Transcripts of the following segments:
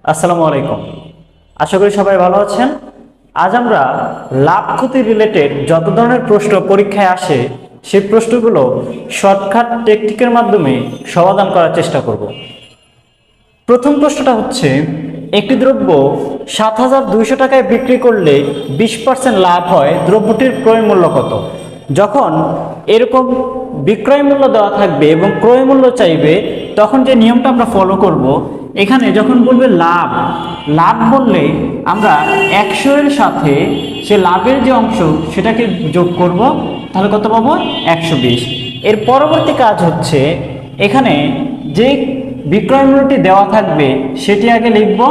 আসসালামু আলাইকুম। আশা করি সবাই ভালো আছেন। আজ আমরা লাভ ক্ষতি রিলেটেড যত ধরনের প্রশ্ন পরীক্ষায় আসে সেই প্রশ্নগুলো শর্টকাট টেকনিকের মাধ্যমে সমাধান করার চেষ্টা করব। প্রথম প্রশ্নটা হচ্ছে, একটি দ্রব্য ৭,২০০ টাকায় বিক্রি করলে 20% লাভ হয়, দ্রব্যটির ক্রয় মূল্য কত? যখন এরকম বিক্রয় মূল্য দেওয়া থাকবে এবং ক্রয় মূল্য চাইবে, তখন যে নিয়মটা আমরা ফলো করব, এখানে যখন বলবে লাভ, লাভ বললে আমরা ১০০ এর সাথে সে লাভের যে অংশ সেটাকে যোগ করব, তাহলে কত পাবো? ১২০। এর পরবর্তী কাজ হচ্ছে, এখানে যে বিক্রয় মূল্যটি দেওয়া থাকবে সেটি আগে লিখব,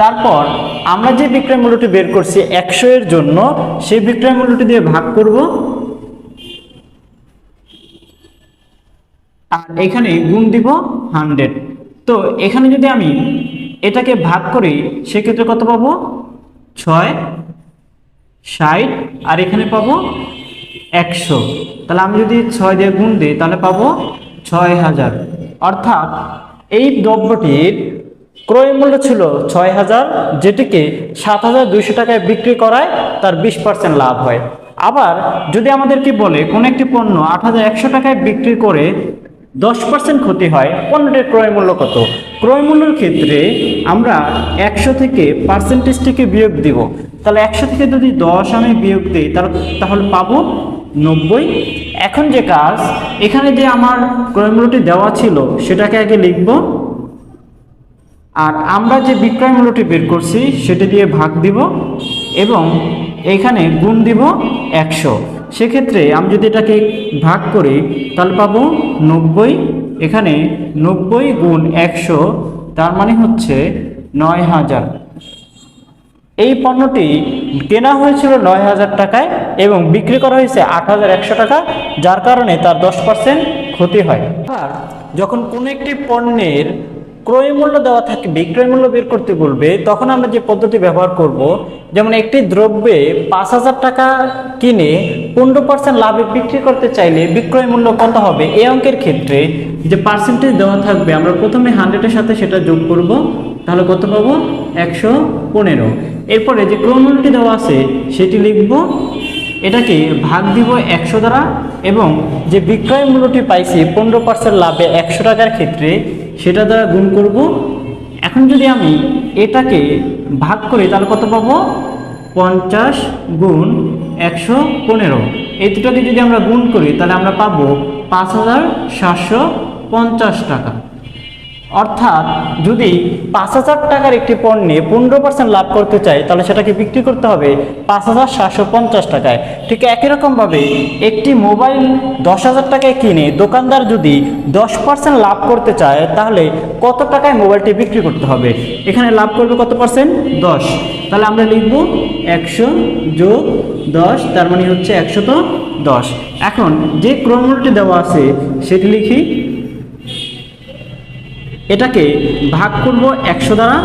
তারপর আমরা যে বিক্রয় মূল্যটি বের করছি ১০০ এর জন্য সেই বিক্রয় মূল্যটি দিয়ে ভাগ করব, আর এখানে গুণ দিব 100। তো এখানে যদি আমি এটাকে ভাগ করি সেক্ষেত্রে কত পাবো? 6, 60, আর এখানে পাবো 100। তাহলে আমি যদি 6 দিয়ে গুণ দিই তাহলে পাবো 6000। অর্থাৎ এই দ্রব্যটির ক্রয় মূল্য ছিল 6000, যেটিকে ৭,২০০ টাকায় বিক্রি করায় তার 20% লাভ হয়। আবার যদি আমাদেরকে বলে কোন একটি পণ্য ৮,১০০ টাকায় বিক্রি করে 10% ক্ষতি হয়, পণ্যটির ক্রয় মূল্য কত? ক্রয় মূল্যের ক্ষেত্রে আমরা ১০০ থেকে পার্সেন্টেজটিকে বিয়োগ দিব। তাহলে ১০০ থেকে যদি 10 আমি বিয়োগ দিই তাহলে পাবো 90। এখন যে কাজ, এখানে যে আমার ক্রয় মূল্যটি দেওয়া ছিল সেটাকে আগে লিখব, আর আমরা যে বিক্রয় মূল্যটি বের করছি সেটা দিয়ে ভাগ দিব এবং এখানে গুণ দিব ১০০। সেক্ষেত্রে আমি যদি এটাকে ভাগ করি তাহলে পাবো 90। এখানে 90 গুণ ১০০, তার মানে হচ্ছে ৯,০০০। এই পণ্যটি কেনা হয়েছিল ৯,০০০ টাকায় এবং বিক্রি করা হয়েছে ৮,১০০ টাকা, যার কারণে তার 10% ক্ষতি হয়। আর যখন কোনো একটি পণ্যের ক্রয় মূল্য দেওয়া থাকে, বিক্রয় মূল্য বের করতে বলবে, তখন আমরা যে পদ্ধতি ব্যবহার করব, যেমন একটি দ্রব্যে ৫,০০০ টাকা কিনে 15% লাভে বিক্রি করতে চাইলে বিক্রয় মূল্য কত হবে? এই অঙ্কের ক্ষেত্রে যে পার্সেন্টেজ দেওয়া থাকবে আমরা প্রথমে 100-এর সাথে সেটা যোগ করব, তাহলে কত পাবো? ১১৫। এরপরে যে ক্রয় মূল্যটি দেওয়া আছে সেটি লিখব, এটাকে ভাগ দিব ১০০ দ্বারা এবং যে বিক্রয় মূল্যটি পাইছি 15% লাভে ১০০ টাকার ক্ষেত্রে সেটা দ্বারা গুণ করব। এখন যদি আমি এটাকে ভাগ করি তাহলে কত পাবো? 50 গুণ ১১৫। এই দুটোকে যদি আমরা গুণ করি তাহলে আমরা পাবো ৫,৭৫০ টাকা। অর্থাৎ যদি ৫,০০০ টাকার একটি পণ্যে 15% লাভ করতে চাই তাহলে সেটাকে বিক্রি করতে হবে ৫,৭৫০ টাকায়। ঠিক একই রকমভাবে একটি মোবাইল ১০,০০০ টাকায় কিনে দোকানদার যদি 10% লাভ করতে চায় তাহলে কত টাকায় মোবাইলটি বিক্রি করতে হবে? এখানে লাভ করবে কত পার্সেন্ট? 10। তাহলে আমরা লিখব ১০০ যোগ 10, তার মানে হচ্ছে ১১০। এখন যে ক্রমটি দেওয়া আছে সেটি লিখি, এটাকে ভাগ করব ১০০ দ্বারা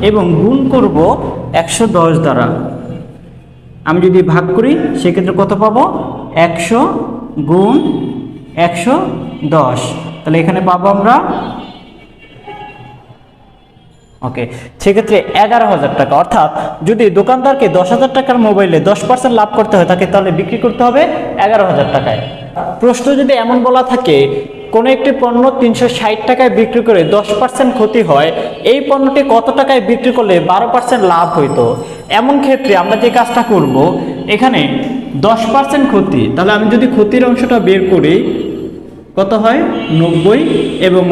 এবং গুণ করব ১১০ দ্বারা। আমি যদি ভাগ করি সেক্ষেত্রে কত পাবো? ১০০ গুণ ১১০, তাহলে এখানে পাবো আমরা সেক্ষেত্রে ১১,০০০ টাকা। অর্থাৎ যদি দোকানদারকে ১০,০০০ টাকার মোবাইলে 10% লাভ করতে হয় তাকে তাহলে বিক্রি করতে হবে ১১,০০০ টাকায়। প্রশ্ন যদি এমন বলা থাকে কোনো একটি পণ্য ৩৬০ টাকায় বিক্রি করে 10% ক্ষতি হয়, এই পণ্যটি কত টাকায় বিক্রি করলে 12% লাভ হইতো? এমন ক্ষেত্রে আমরা যে কাজটা করব, এখানে 10% ক্ষতি, তাহলে আমি যদি ক্ষতির অংশটা বের করি কত হয়? 90 এবং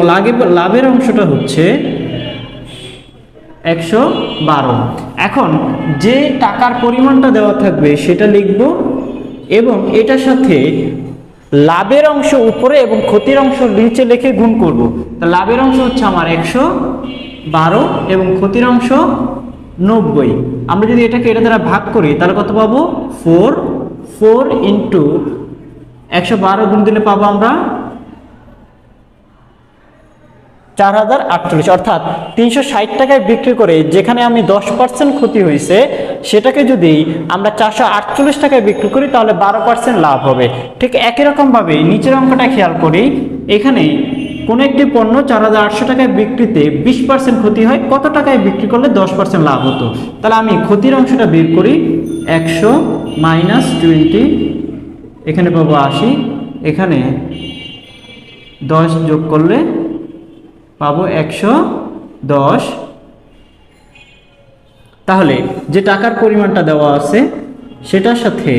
লাভের অংশটা হচ্ছে ১১২। এখন যে টাকার পরিমাণটা দেওয়া থাকবে সেটা লিখব এবং এটার সাথে লাভের অংশ উপরে এবং ক্ষতির অংশ নিচে লিখে গুণ করব। তা লাভের অংশ হচ্ছে আমার ১১২ এবং ক্ষতির অংশ 90। আমরা যদি এটাকে এটা দ্বারা ভাগ করি তাহলে কত পাবো? 4 ইন্টু ১১২ গুণ দিলে পাবো আমরা ৪,০৪৮। অর্থাৎ ৩৬০ টাকায় বিক্রি করে যেখানে আমি 10% ক্ষতি হয়েছে সেটাকে যদি আমরা ৪৪৮ টাকায় বিক্রি করি তাহলে 12% লাভ হবে। ঠিক একই রকমভাবে নিচের অঙ্কটা খেয়াল করি, এখানে কোনো একটি পণ্য 4,800 টাকায় বিক্রিতে 20% ক্ষতি হয়, কত টাকায় বিক্রি করলে 10% লাভ হতো? তাহলে আমি ক্ষতির অংশটা বের করি। 100 মাইনাস 20, এখানে পাবো 80, এখানে 10 যোগ করলে পাবো 110। তাহলে যে টাকার পরিমাণটা দেওয়া আছে সেটার সাথে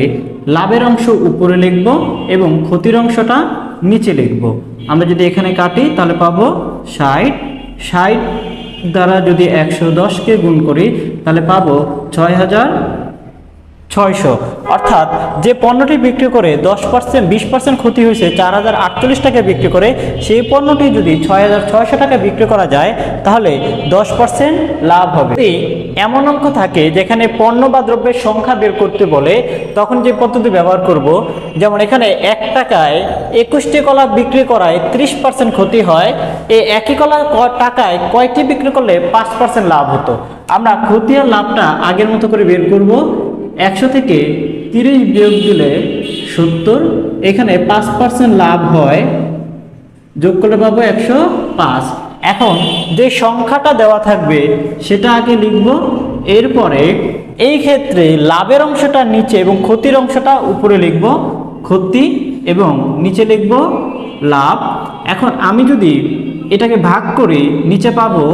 লাভের অংশ উপরে লিখব এবং ক্ষতির অংশটা নিচে লিখব। আমরা যদি এখানে কাটি তাহলে পাবো 60। 60 দ্বারা যদি 110কে গুণ করি তাহলে পাবো 6,600। অর্থাৎ যে পণ্যটি বিক্রি করে 10% 20% ক্ষতি হয়েছে 4,048 টাকায় বিক্রি করে, সেই পণ্যটি যদি 6,600 টাকা বিক্রি করা যায় তাহলে 10% লাভ হবে। এমন অঙ্ক থাকে যেখানে পণ্য বা দ্রব্যের সংখ্যা বের করতে বলে, তখন যে পদ্ধতি ব্যবহার করব, যেমন এখানে 1 টাকায় 21টি কলা বিক্রি করায় 30% ক্ষতি হয়, এই একই কলা টাকায় কয়টি বিক্রি করলে 5% লাভ হতো? আমরা ক্ষতি আর লাভটা আগের মতো করে বের করব। 100 থেকে 30 বিয়োগ দিলে 70, এখানে 5% লাভ হয়, যোগ করলে পাবো 105। এখন যে সংখ্যাটা দেওয়া থাকবে সেটা আগে লিখব, এরপরে এই ক্ষেত্রে লাভের অংশটা নিচে এবং ক্ষতির অংশটা উপরে লিখব, ক্ষতি এবং নিচে লিখব লাভ। এখন আমি যদি এটাকে ভাগ করি নিচে পাবো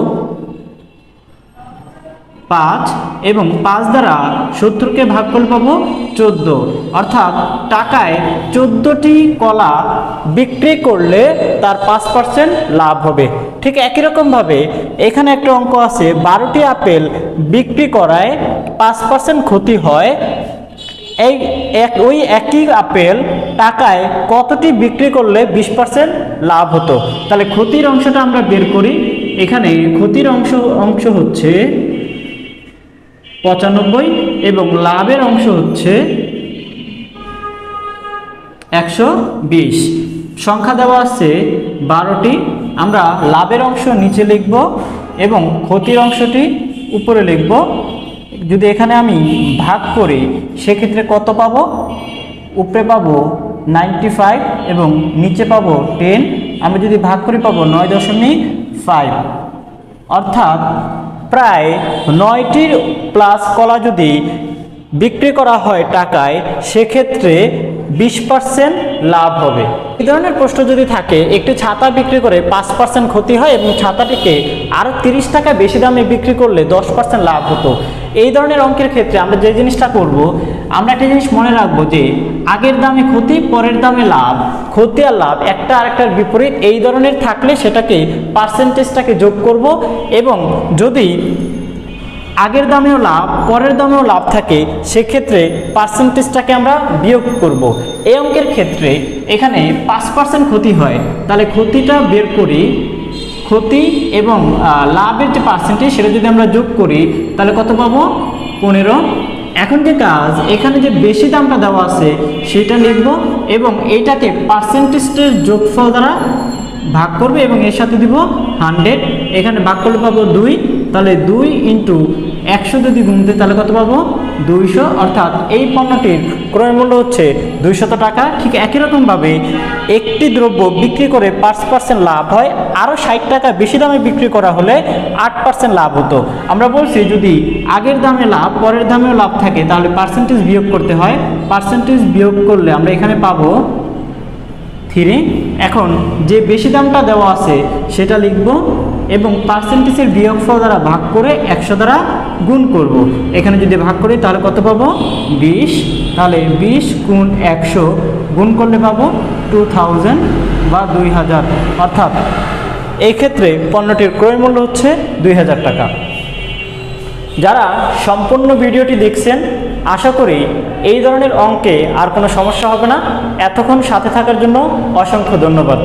5 এবং 5 দ্বারা 70কে ভাগ করলে পাবো 14। অর্থাৎ টাকায় 14টি কলা বিক্রি করলে তার 5% লাভ হবে। ঠিক একই রকমভাবে এখানে একটা অঙ্ক আছে, 12টি আপেল বিক্রি করায় 5% ক্ষতি হয়, ওই একই আপেল টাকায় কতটি বিক্রি করলে 20% লাভ হতো? তাহলে ক্ষতির অংশটা আমরা বের করি। এখানে ক্ষতির অংশ হচ্ছে 95 এবং লাভের অংশ হচ্ছে 120। সংখ্যা দেওয়া আছে 12টি, আমরা লাভের অংশ নিচে লিখব এবং ক্ষতির অংশটি উপরে লিখব। যদি এখানে আমি ভাগ করি সেক্ষেত্রে কত পাবো? উপরে পাবো 95 এবং নিচে পাবো 10। আমি যদি ভাগ করি পাবো 9.5। অর্থাৎ প্রায় 9টির প্লাস কলা যদি বিক্রি করা হয় টাকায়, সেক্ষেত্রে 20% লাভ হবে। এই ধরনের প্রশ্ন যদি থাকে, একটি ছাতা বিক্রি করে 5% ক্ষতি হয় এবং ছাতাটিকে আরও 30 টাকা বেশি দামে বিক্রি করলে 10% লাভ হতো। এই ধরনের অঙ্কের ক্ষেত্রে আমরা যে জিনিসটা করব, আমরা একটা জিনিস মনে রাখবো যে আগের দামে ক্ষতি, পরের দামে লাভ। ক্ষতি আর লাভ একটা আরেকটার বিপরীত, এই ধরনের থাকলে সেটাকে পার্সেন্টেজটাকে যোগ করব এবং যদি আগের দামেও লাভ পরের দামেও লাভ থাকে সেক্ষেত্রে পার্সেন্টেজটাকে আমরা বিয়োগ করব। এই অঙ্কের ক্ষেত্রে এখানে 5% ক্ষতি হয়, তাহলে ক্ষতিটা বের করি। ক্ষতি এবং লাভের যে পার্সেন্টেজ সেটা যদি আমরা যোগ করি তাহলে কত পাবো? 15। এখন যে কাজ, এখানে যে বেশি দামটা দেওয়া আছে সেটা লিখব এবং এইটাকে পার্সেন্টেজের যোগফল দ্বারা ভাগ করবে এবং এর সাথে দিব 100। এখানে ভাগ করলে পাবো 2, তাহলে 2 ইন্টু 100 যদি গুনতে তাহলে কত পাবো? 200। অর্থাৎ এই পণ্যটির ক্রয় মূল্য হচ্ছে 200 টাকা। ঠিক একই রকমভাবে একটি দ্রব্য বিক্রি করে 5% লাভ হয়, আরও 60 টাকা বেশি দামে বিক্রি করা হলে 8% লাভ হতো। আমরা বলছি যদি আগের দামে লাভ পরের দামেও লাভ থাকে তাহলে পার্সেন্টেজ বিয়োগ করতে হয়। পার্সেন্টেজ বিয়োগ করলে আমরা এখানে পাবো 3। এখন যে বেশি দামটা দেওয়া আছে সেটা লিখব এবং পার্সেন্টেজের বিয়োগফল দ্বারা ভাগ করে 100 দ্বারা গুণ করব। এখানে যদি ভাগ করি তাহলে কত পাবো? 20। তাহলে 20 গুণ 100 গুণ করলে পাবো 2000 বা 2000। অর্থাৎ এই ক্ষেত্রে পণ্যটির ক্রয় মূল্য হচ্ছে 2000 টাকা। যারা সম্পূর্ণ ভিডিওটি দেখছেন আশা করি এই ধরনের অঙ্কে আর কোনো সমস্যা হবে না। এতক্ষণ সাথে থাকার জন্য অসংখ্য ধন্যবাদ।